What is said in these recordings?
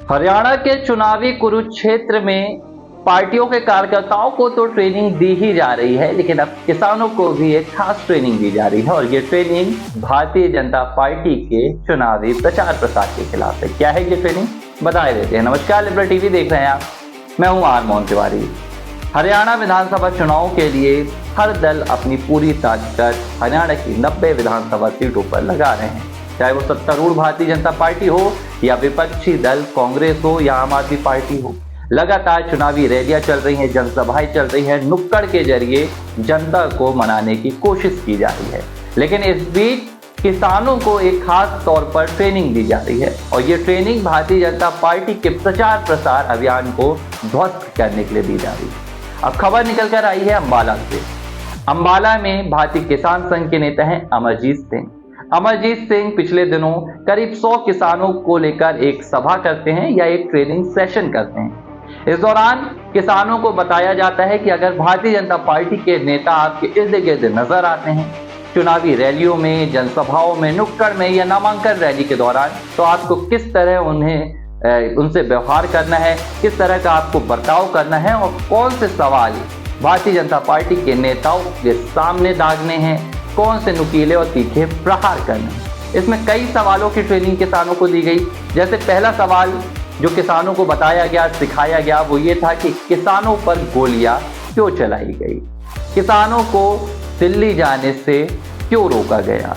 हरियाणा के चुनावी कुरुक्षेत्र में पार्टियों के कार्यकर्ताओं को तो ट्रेनिंग दी ही जा रही है, लेकिन अब किसानों को भी एक खास ट्रेनिंग दी जा रही है और ये ट्रेनिंग भारतीय जनता पार्टी के चुनावी प्रचार प्रसार के खिलाफ है। क्या है ये ट्रेनिंग, बता देते हैं। नमस्कार, लिबरल टीवी देख रहे हैं आप, मैं हूं आर मोहन तिवारी। हरियाणा विधानसभा चुनाव के लिए हर दल अपनी पूरी ताकत हरियाणा की 90 विधानसभा सीटों पर लगा रहे हैं, चाहे वो सत्तारूढ़ भारतीय जनता पार्टी हो या विपक्षी दल कांग्रेस हो या आम आदमी पार्टी हो। लगातार चुनावी रैलियां चल रही हैं, जनसभाएं चल रही हैं, नुक्कड़ के जरिए जनता को मनाने की कोशिश की जा रही है। लेकिन इस बीच किसानों को एक खास तौर पर ट्रेनिंग दी जा रही है और ये ट्रेनिंग भारतीय जनता पार्टी के प्रचार प्रसार अभियान को ध्वस्त करने के लिए दी जा रही है। अब खबर निकल कर आई है अंबाला से। अंबाला में भारतीय किसान संघ के नेता हैं अमरजीत सिंह। अमरजीत सिंह पिछले दिनों करीब 100 किसानों को लेकर एक सभा करते हैं या एक ट्रेनिंग सेशन करते हैं। इस दौरान किसानों को बताया जाता है कि अगर भारतीय जनता पार्टी के नेता आपके इर्द गिर्द नजर आते हैं चुनावी रैलियों में, जनसभाओं में, नुक्कड़ में या नामांकन रैली के दौरान, तो आपको किस तरह उनसे व्यवहार करना है, किस तरह का आपको बर्ताव करना है और कौन से सवाल भारतीय जनता पार्टी के नेताओं के सामने दागने हैं, कौन से नुकीले और तीखे प्रहार करने हैं। इसमें कई सवालों की ट्रेनिंग किसानों को दी गई। जैसे पहला सवाल जो किसानों को बताया गया, सिखाया गया, वो ये था कि किसानों पर गोलियां क्यों चलाई गई, किसानों को दिल्ली जाने से क्यों रोका गया,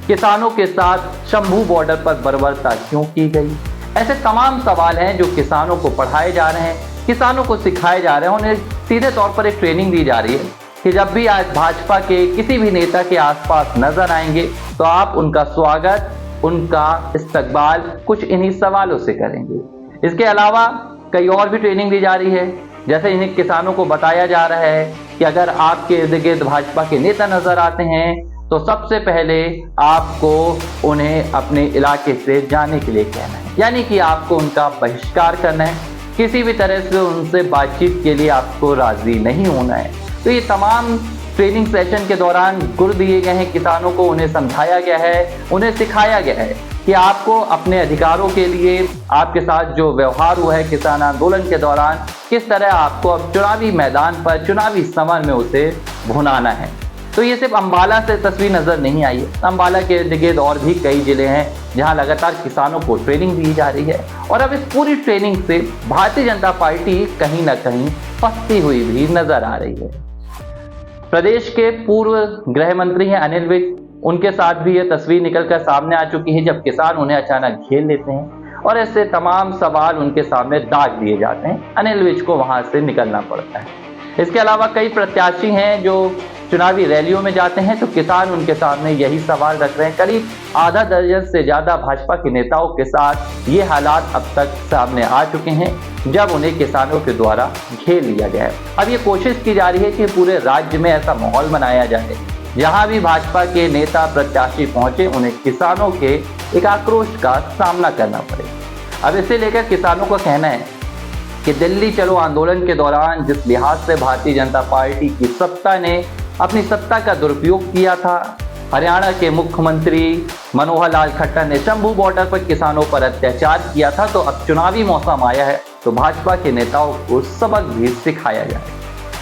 किसानों के साथ शंभू बॉर्डर पर बर्बरता क्यों की गई। ऐसे तमाम सवाल हैं जो किसानों को पढ़ाए जा रहे हैं, किसानों को सिखाए जा रहे हैं। उन्हें सीधे तौर पर एक ट्रेनिंग दी जा रही है कि जब भी आज भाजपा के किसी भी नेता के आसपास नजर आएंगे तो आप उनका स्वागत, उनका इस्तकबाल कुछ इन्हीं सवालों से करेंगे। इसके अलावा कई और भी ट्रेनिंग दी जा रही है। जैसे इन्हें किसानों को बताया जा रहा है कि अगर आपके इर्द गिर्द भाजपा के नेता नजर आते हैं तो सबसे पहले आपको उन्हें अपने इलाके से जाने के लिए कहना है, यानी कि आपको उनका बहिष्कार करना है, किसी भी तरह से उनसे बातचीत के लिए आपको राजी नहीं होना है। तो ये तमाम ट्रेनिंग सेशन के दौरान गुर दिए गए हैं किसानों को, उन्हें समझाया गया है, उन्हें सिखाया गया है कि आपको अपने अधिकारों के लिए आपके साथ जो व्यवहार हुआ है किसान आंदोलन के दौरान, किस तरह आपको अब चुनावी मैदान पर, चुनावी समर में उसे भुनाना है। तो ये सिर्फ अंबाला से तस्वीर नजर नहीं आई है। अंबाला के इर्द गिर्द और भी कई जिले हैं जहां लगातार किसानों को ट्रेनिंग दी जा रही है और अब इस पूरी ट्रेनिंग से भारतीय जनता पार्टी कहीं ना कहीं फंसती हुई भी नजर आ रही है। प्रदेश के पूर्व गृह मंत्री हैं अनिल विज, उनके साथ भी ये तस्वीर निकलकर सामने आ चुकी है जब किसान उन्हें अचानक घेर लेते हैं और ऐसे तमाम सवाल उनके सामने दाग दिए जाते हैं। अनिल विज को वहां से निकलना पड़ता है। इसके अलावा कई प्रत्याशी हैं जो चुनावी रैलियों में जाते हैं तो किसान उनके सामने यही सवाल रख रहे हैं। करीब आधा दर्जन से ज्यादा भाजपा के नेताओं के साथ ये हालात अब तक सामने आ चुके हैं जब उन्हें किसानों के द्वारा घेर लिया गया है। अब ये कोशिश की जा रही है कि पूरे राज्य में ऐसा माहौल बनाया जाए जहां भी भाजपा के नेता प्रत्याशी पहुंचे उन्हें किसानों के एक आक्रोश का सामना करना पड़े। अब इसे लेकर किसानों का कहना है कि दिल्ली चलो आंदोलन के दौरान जिस लिहाज से भारतीय जनता पार्टी की सत्ता ने अपनी सत्ता का दुरुपयोग किया था, हरियाणा के मुख्यमंत्री मनोहर लाल खट्टर ने शंभू बॉर्डर पर किसानों पर अत्याचार किया था, तो अब चुनावी मौसम आया है तो भाजपा के नेताओं को सबक भी सिखाया जाए।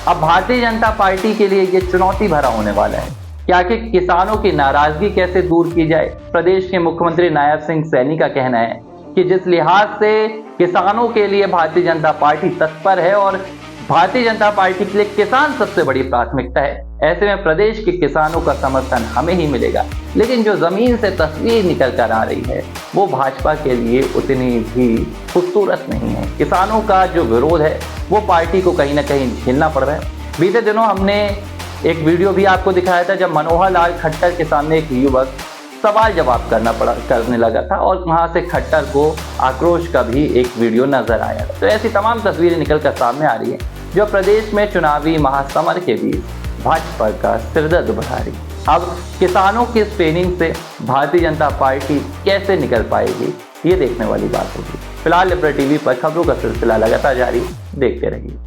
अब भारतीय जनता पार्टी के लिए ये चुनौती भरा होने वाला है कि आखिर किसानों की नाराजगी कैसे दूर की जाए। प्रदेश के मुख्यमंत्री नायब सिंह सैनी का कहना है कि जिस लिहाज से किसानों के लिए भारतीय जनता पार्टी तत्पर है और भारतीय जनता पार्टी के लिए किसान सबसे बड़ी प्राथमिकता है, ऐसे में प्रदेश के किसानों का समर्थन हमें ही मिलेगा। लेकिन जो जमीन से तस्वीर निकल कर आ रही है वो भाजपा के लिए उतनी भी खूबसूरत नहीं है। किसानों का जो विरोध है वो पार्टी को कहीं ना कहीं झेलना पड़ रहा है। बीते दिनों हमने एक वीडियो भी आपको दिखाया था जब मनोहर लाल खट्टर के सामने एक युवक सवाल जवाब करने लगा था और वहां से खट्टर को आक्रोश का भी एक वीडियो नजर आया था। तो ऐसी तमाम तस्वीरें निकलकर सामने आ रही हैं जो प्रदेश में चुनावी महासमर के बीच भाजपा का सिरदर्द बढ़ा रही है। अब किसानों की ट्रेनिंग से भारतीय जनता पार्टी कैसे निकल पाएगी ये देखने वाली बात होगी। फिलहाल लिबरल टीवी पर खबरों का सिलसिला लगातार जारी, देखते रहिए।